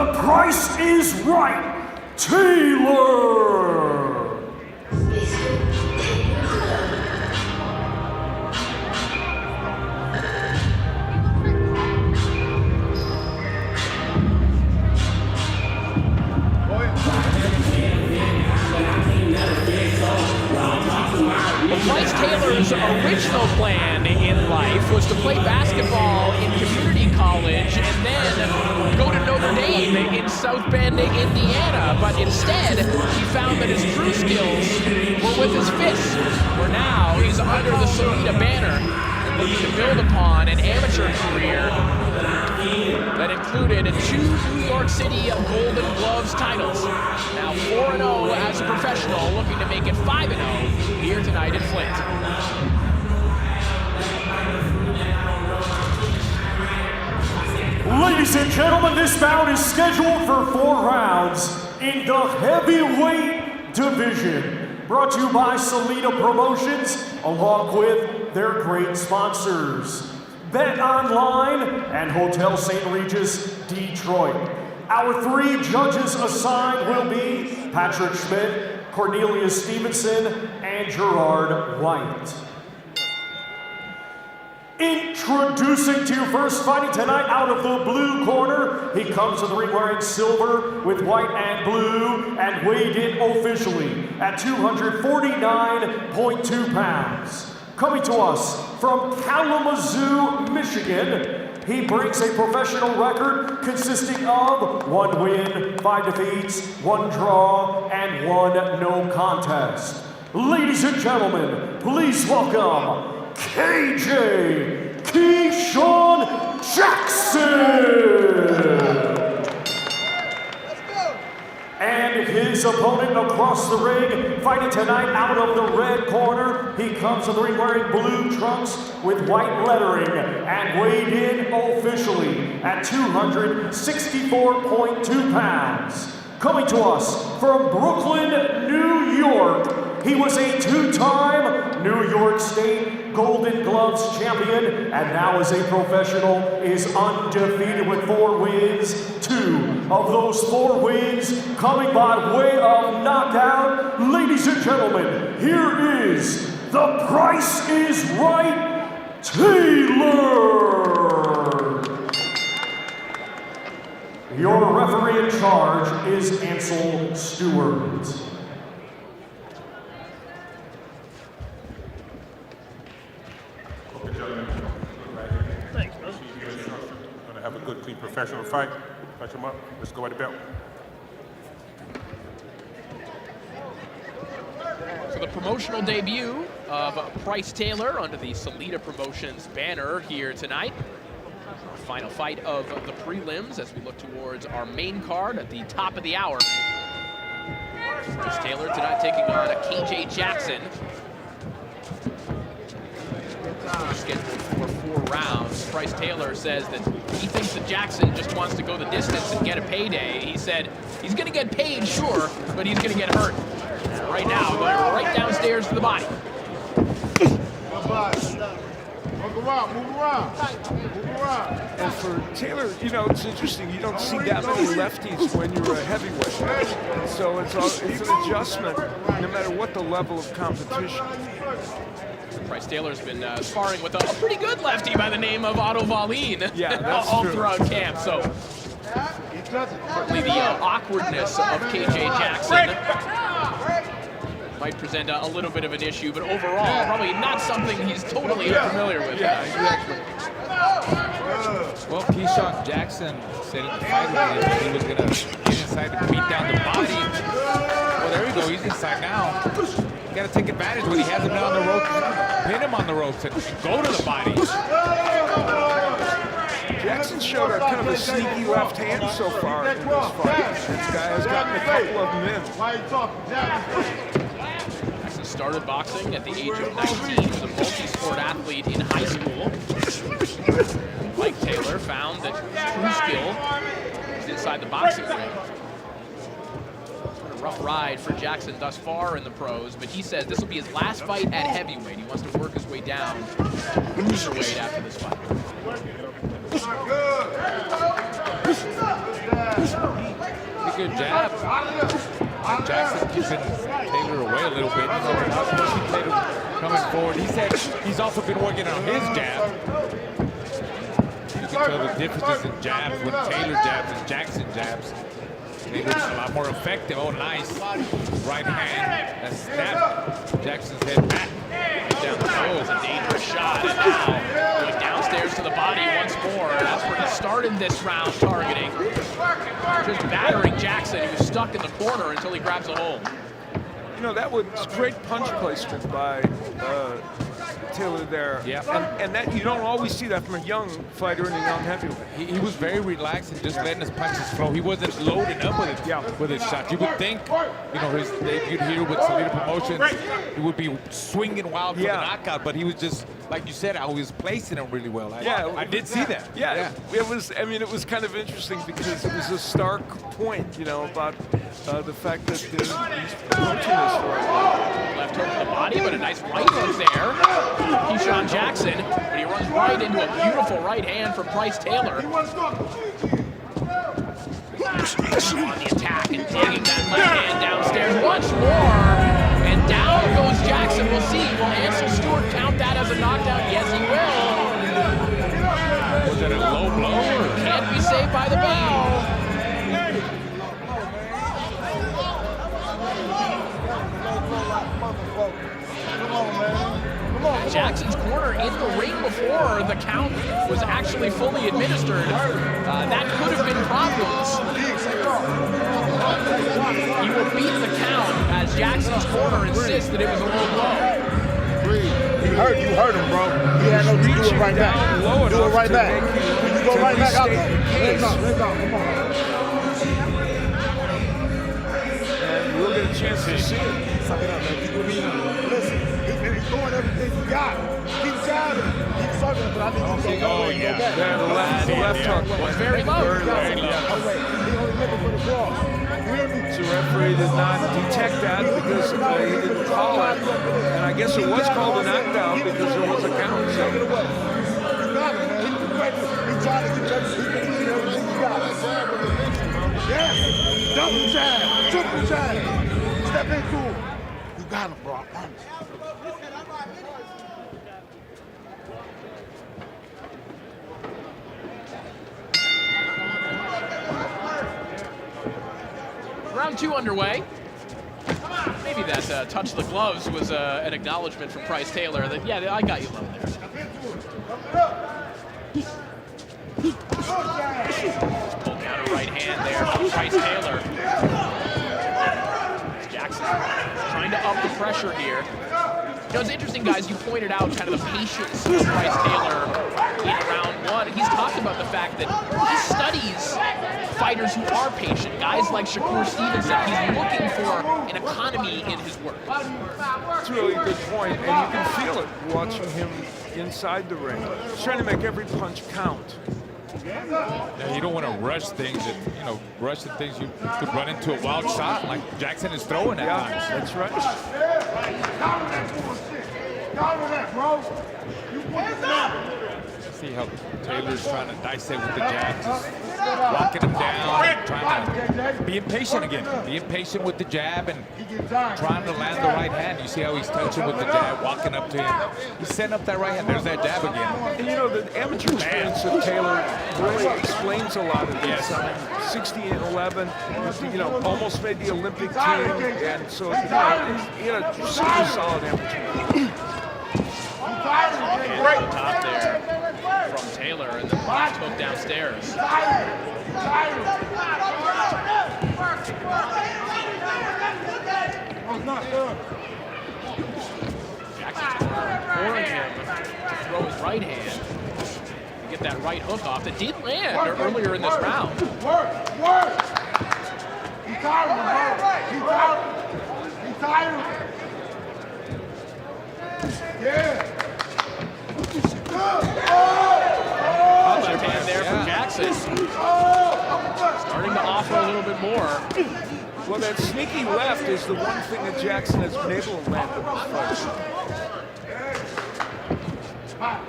The Price is Right, Taylor. Pryce Taylor's original plan in life was to play basketball in community college and then go to Notre Dame in South Bend, Indiana. But instead, he found that his true skills were with his fists, where now he's under the Salida banner, looking to build upon an amateur career that included 2 New York City Golden Gloves titles. Now 4-0 as a professional, looking to make it 5-0 here tonight in Flint. Ladies and gentlemen, this bout is scheduled for 4 rounds in the heavyweight division. Brought to you by Salida Promotions, along with their great sponsors, Bet Online and Hotel St. Regis, Detroit. Our 3 judges assigned will be Patrick Schmidt, Cornelius Stevenson, and Gerard White. Introducing to you first, fighting tonight out of the blue corner. He comes to the ring wearing silver with white and blue and weighed in officially at 249.2 pounds. Coming to us from Kalamazoo, Michigan, he brings a professional record consisting of 1 win, 5 defeats, 1 draw, and 1 no contest. Ladies and gentlemen, please welcome KJ Keshawn Jackson! And his opponent across the ring, fighting tonight out of the red corner. He comes to the ring wearing blue trunks with white lettering and weighed in officially at 264.2 pounds. Coming to us from Brooklyn, New York, he was a 2-time New York State Golden Gloves champion, and now as a professional is undefeated with 4 wins. 2 of those 4 wins coming by way of knockout. Ladies and gentlemen, here is The Price is Right, Taylor. Your referee in charge is Ansel Stewart. Thanks, bro. Gonna have a good, clean, professional fight. Punch him up. Let's go at the belt. So the promotional debut of Pryce Taylor under the Salida Promotions banner here tonight. Our final fight of the prelims as we look towards our main card at the top of the hour. Pryce Taylor tonight taking on KJ Jackson. Scheduled for 4 rounds. Pryce Taylor says that he thinks that Jackson just wants to go the distance and get a payday. He said he's going to get paid, sure, but he's going to get hurt. Right now, going right downstairs to the body. Move around. And for Taylor, you know, it's interesting. You don't see that many lefties when you're a heavyweight. And so it's an adjustment no matter what the level of competition. Pryce Taylor's been sparring with a pretty good lefty by the name of Otto Wallin all throughout camp. So certainly the awkwardness of KJ Jackson might present a little bit of an issue, but overall, probably not something he's totally unfamiliar with. Yeah, exactly. Well, Keshawn Jackson said at the fight that he was going to get inside to beat down the body. Well, there we go. He's inside now. You got to take advantage when he has him on the ropes, pin him on the ropes, and go to the body. Jackson showed a kind of a sneaky left hand so far in this fight. This guy has gotten a couple of them in. Jackson started boxing at the age of 19. He was a multi-sport athlete in high school. Like Taylor found that true skill is inside the boxing ring. Rough ride for Jackson thus far in the pros, but he says this will be his last fight at heavyweight. He wants to work his way down to cruiserweight after this fight. Jackson keeping Taylor away a little bit. You know, especially Taylor coming forward. He said he's also been working on his jab. You can tell the differences in jabs when Taylor jabs and Jackson jabs. Taylor's a lot more effective. Oh, nice. Right hand. That snap. Jackson's head back. Down the nose. A dangerous shot. And now going downstairs to the body once more. That's where he started this round targeting. Just battering Jackson, who was stuck in the corner until he grabs a hold. You know, that was great punch placement by Taylor there. Yeah. And that you don't always see that from a young fighter and a young heavyweight. He was very relaxed and just letting his punches flow. He wasn't loading up with his shots. You would think, you know, his debut here with Salida Promotions, he would be swinging wild for the knockout, but he was just, like you said, he was placing them really well. I did see that. Yeah, it was. I mean, it was kind of interesting because it was a stark point, you know, about the fact that he's approaching this right. Left hook to the body, but a nice right hook there. Keshawn Jackson, but he runs right into a beautiful right hand from Pryce Taylor. On the attack and digging that left hand downstairs once more. And down goes Jackson. We'll see. Will Ansel Stewart count that as a knockdown? Yes, he will. Was it a low blow? Or? Can't be saved by the bell. Jackson's corner in the ring before the count was actually fully administered. That could have been problems. He will beat the count as Jackson's corner insists that it was a low blow. You hurt him, bro. He had no do it right back. Do it right back. You go right back out there. Let's go. Come on. And we'll get a chance to see it. Suck it up, man. Keep moving. Listen, he's doing everything you got. Keep jabbing. Keep sucking it, but I think he's going to go back. The left hook Was very low. Very low. Oh, wait. He only looking for the cross. You hear me? The referee did not detect that because he didn't call it. And I guess it was called a knockdown because there was a count. So. You got it, man. He tried to get everything you got. Yes. Double jab. Triple jab. Step into him. You got him, bro. I promise. Round 2 underway. Maybe that touch of the gloves was an acknowledgement from Pryce Taylor that, yeah, I got you low there. Pull down a right hand there from Pryce Taylor. Jackson trying to up the pressure here. You know, it's interesting, guys, you pointed out kind of the patience of Pryce Taylor in round 1. He's talked about the fact that he studies fighters who are patient, guys like Shakur Stevenson. He's looking for an economy in his work. That's a really good point, and you can feel it watching him inside the ring. He's trying to make every punch count. Yeah, you don't want to rush things. Rushing things, you could run into a wild shot like Jackson is throwing at times. That's right. Counter that, bro. You want it now. See how Taylor's trying to dissect with the jab, just locking him down, trying to be impatient again. Be impatient with the jab and trying to land the right hand. You see how he's touching with the jab, walking up to him. He's setting up that right hand. There's that jab again. And you know, the amateur experience of Taylor really explains a lot of this. 60-11, you know, almost made the Olympic team, and so, you know, he had a super solid amateur. And on top there from Taylor, and the left hook downstairs. Jackson's pouring him to throw his right hand to get that right hook off that did land earlier in this round. Work! He tired of him, He tired. Yeah. Left hand there from Jackson. Starting to offer a little bit more. Well, that sneaky left is the one thing that Jackson has been able to land in this fight.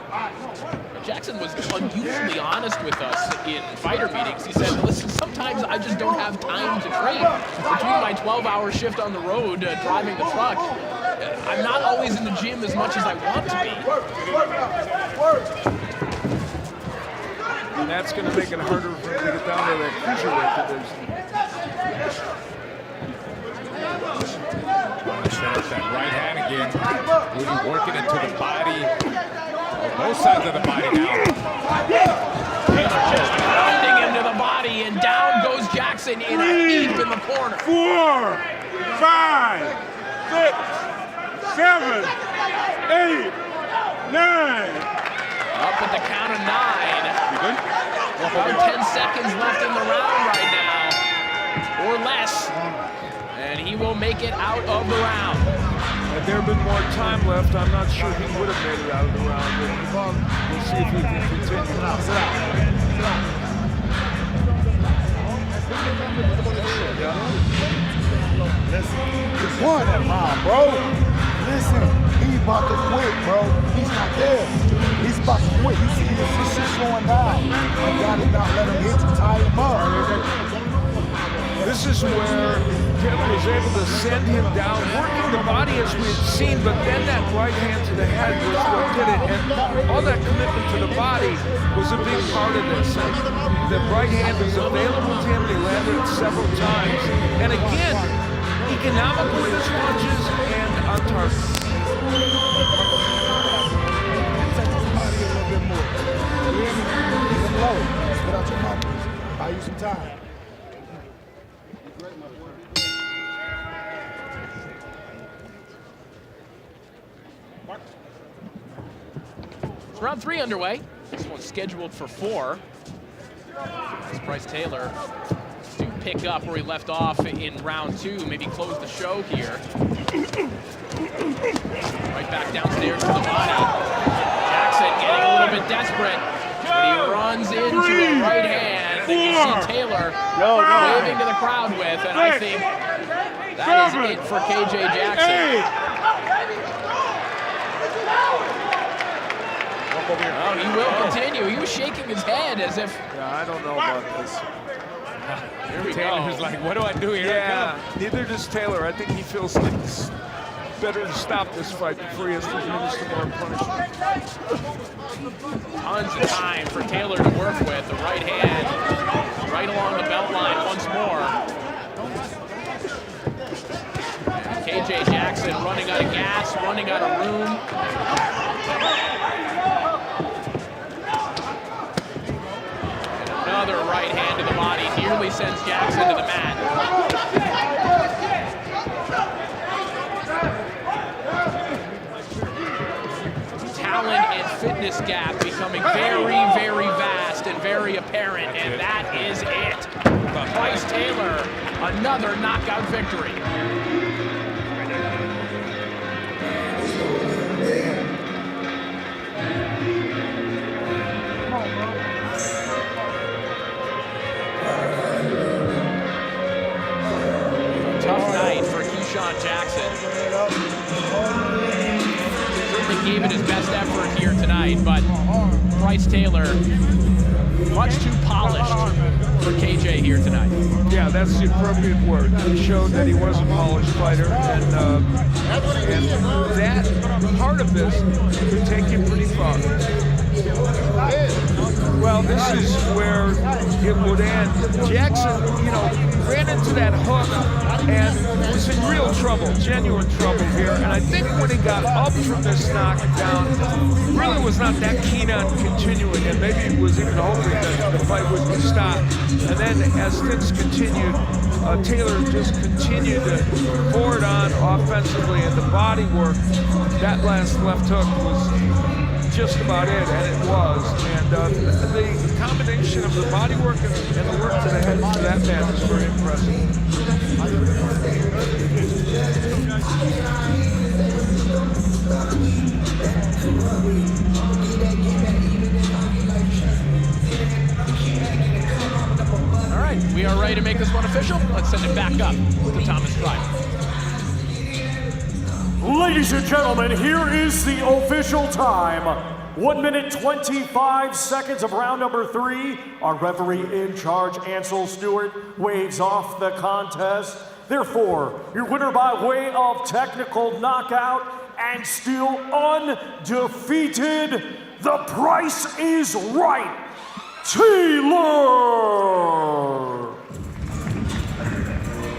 Jackson was unusually honest with us in fighter meetings. He said, listen, sometimes I just don't have time to train. Between my 12-hour shift on the road driving the truck, I'm not always in the gym as much as I want to be. And that's going to make it harder for him to get down to that cruiserweight division. Set up that right hand again. Really working into the body. Both sides of the body now. Taylor just pounding into the body, and down goes Jackson in a heap in the corner. 4, 5, 6, 7, 8, 9. Up at the count of 9. About 10 seconds left in the round right now, or less. And he will make it out of the round. Had there been more time left, I'm not sure he would have made it out of the round. But we'll see if he can continue. Sit down. Listen, he won that round, bro. Listen, he about to quit, bro. He's not there. He's about to quit. You see his shit slowing down. You gotta not let him hit you, tie him up. This is where Taylor was able to send him down, working the body as we had seen, but then that right hand to the head was what did it. And all that commitment to the body was a big part of this. The right hand was available to him. He landed it several times. And again, economical with his punches and on target. Body a little bit more. Leave him low. Spit out your mouth. Buy you some time. Round 3 underway. This one's scheduled for 4. As Pryce Taylor to pick up where he left off in round 2, maybe close the show here. Right back downstairs to the body. Jackson getting a little bit desperate, but he runs into a right hand that you see Taylor waving to the crowd with, and I think that is it for KJ Jackson. Oh, he will continue. He was shaking his head as if... Yeah, I don't know about this. Here we Taylor's go. like, what do I do here? Yeah, neither does Taylor. I think he feels like it's better to stop this fight before he has to administer more punishment. Tons of time for Taylor to work with. The right hand right along the belt line once more. And KJ Jackson running out of gas, running out of room. Another right hand to the body nearly sends Jackson to the mat. Talent and fitness gap becoming very, very vast and very apparent, and that is it. Pryce Taylor, another knockout victory. Tough night for Keshawn Jackson. Certainly gave it his best effort here tonight, but Pryce Taylor, much too polished for KJ here tonight. Yeah, that's the appropriate word. He showed that he was a polished fighter, and that part of this could take him pretty far. Well, this is where it would end. Jackson, ran into that hook and was in real trouble, genuine trouble here. And I think when he got up from this knockdown, really was not that keen on continuing, and maybe he was even hoping that the fight would be stopped. And then as things continued, Taylor just continued to forward on offensively, and the body work, that last left hook was just about it, and it was. And the combination of the body work and the work to the head for that man was very impressive. All right, we are ready to make this one official. Let's send it back up to Thomas Pryce. Ladies and gentlemen, here is the official time. 1 minute 25 seconds of round number 3. Our referee in charge, Ansel Stewart, waves off the contest. Therefore, your winner by way of technical knockout and still undefeated, the Price is Right, Taylor!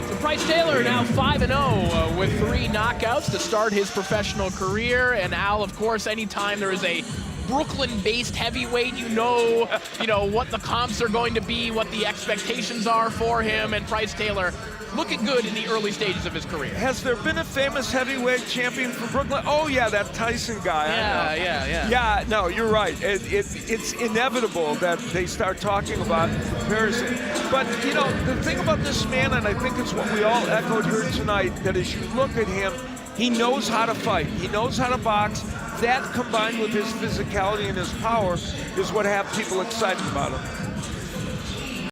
So Pryce Taylor now 5-0 with 3 knockouts to start his professional career. And Al, of course, anytime there is a Brooklyn-based heavyweight, you know what the comps are going to be, what the expectations are for him, and Pryce Taylor looking good in the early stages of his career. Has there been a famous heavyweight champion from Brooklyn? Oh yeah, that Tyson guy. Yeah. Yeah, no, you're right. It's inevitable that they start talking about comparison. But, you know, the thing about this man, and I think it's what we all echoed here tonight, that as you look at him, he knows how to fight. He knows how to box. That combined with his physicality and his power is what have people excited about him.